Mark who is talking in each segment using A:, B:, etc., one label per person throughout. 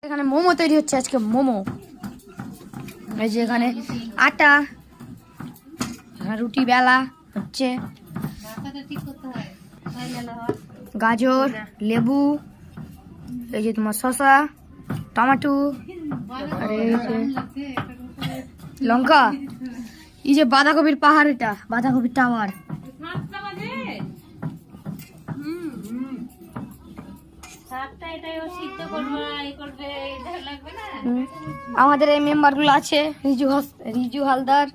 A: এখানে মোমো তৈরি হচ্ছে আজকে মোমো। এই যে এখানে আটা, রুটি বেলা হচ্ছে, গাজর, লেবু, এই যে তোমার শসা, টমেটো, আর এই যে লঙ্কা, এই যে বাঁধাকপির পাহাড়, এটা বাঁধাকপির টাওয়ার। আমাদের এই মেম্বার গুলো আছে, রিজু হালদার,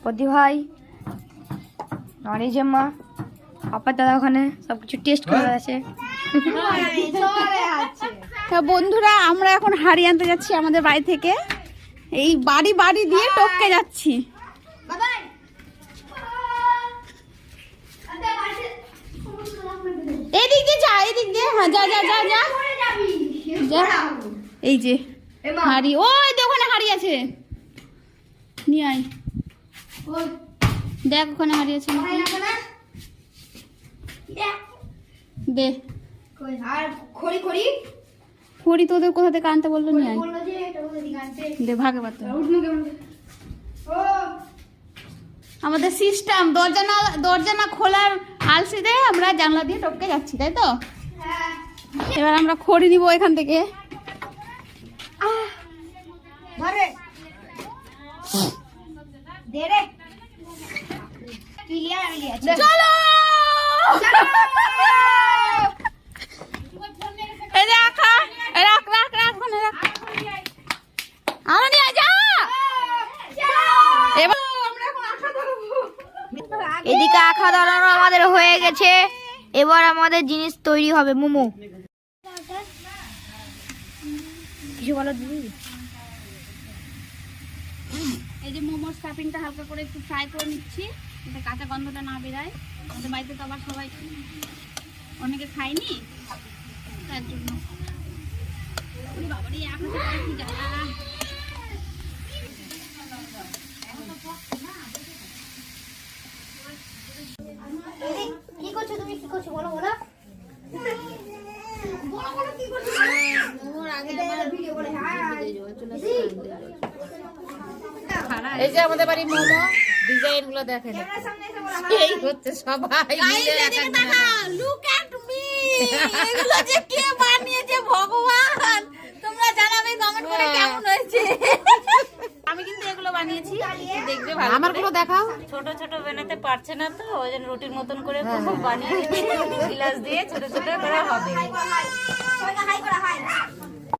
A: প্রদীপ ভাই, আর এই যে মা আপা দাদা ওখানে সবকিছু টেস্ট করে আছে।
B: বন্ধুরা, আমরা এখন হাড়ি আনতে যাচ্ছি আমাদের বাড়ি থেকে। এই বাড়ি বাড়ি দিয়ে টপকে যাচ্ছি। এদিক দিয়ে যা, এদিক দিয়ে, হ্যাঁ যা যা যা যা যা। এই যে হাড়ি, ওই দে ওখানে হাড়ি আছে, নিয়ে আয়। দেখ ওখানে হাড়ি আছে, দে। খড়ি তোদের কোথা থেকে আনতে বললো, নিয়ে আয়, দে ভাগে পারতো। আমাদের সিস্টেম দরজা না খোলার আলসি দে, আমরা জানলা দিয়ে টপকে যাচ্ছি, তাই তো? এবার আমরা খড়ি নিব এখান থেকে। চলো
A: এদিকে আখা ধরানো আমাদের হয়ে গেছে, এবার আমাদের জিনিস তৈরি হবে মোমো। কিছু বলো দিদি?
B: এই যে মোমোর স্টাফিংটা হালকা করে একটু ফ্রাই করে নিচ্ছি, যাতে কাঁচা গন্ধটা না বেরায়। আমাদের বাড়িতে তো আবার সবাই অনেকে খায়নি, তার জন্য। বাবারে এখন তো কি জ্বালা।
A: কি করছো তুমি, কি করছো বলো বলো।
C: এই যে আমাদের বাড়ি মোমো ডিজাইন গুলো দেখেন, এই হচ্ছে সবাই
B: লুক এট মি। এগুলো যে কে বানিয়েছে ভগবান, তোমরা জানাবে কমেন্ট করে কেমন হয়েছে। আমি কিন্তু এগুলো বানিয়েছি, দেখবে ভালো।
C: আমার গুলো দেখাও।
D: ছোট ছোট বানাতে পারছে না তো, ওই জন্য রুটির মতন করে বানিয়ে গিলাস দিয়ে ছোট ছোট করে হবে।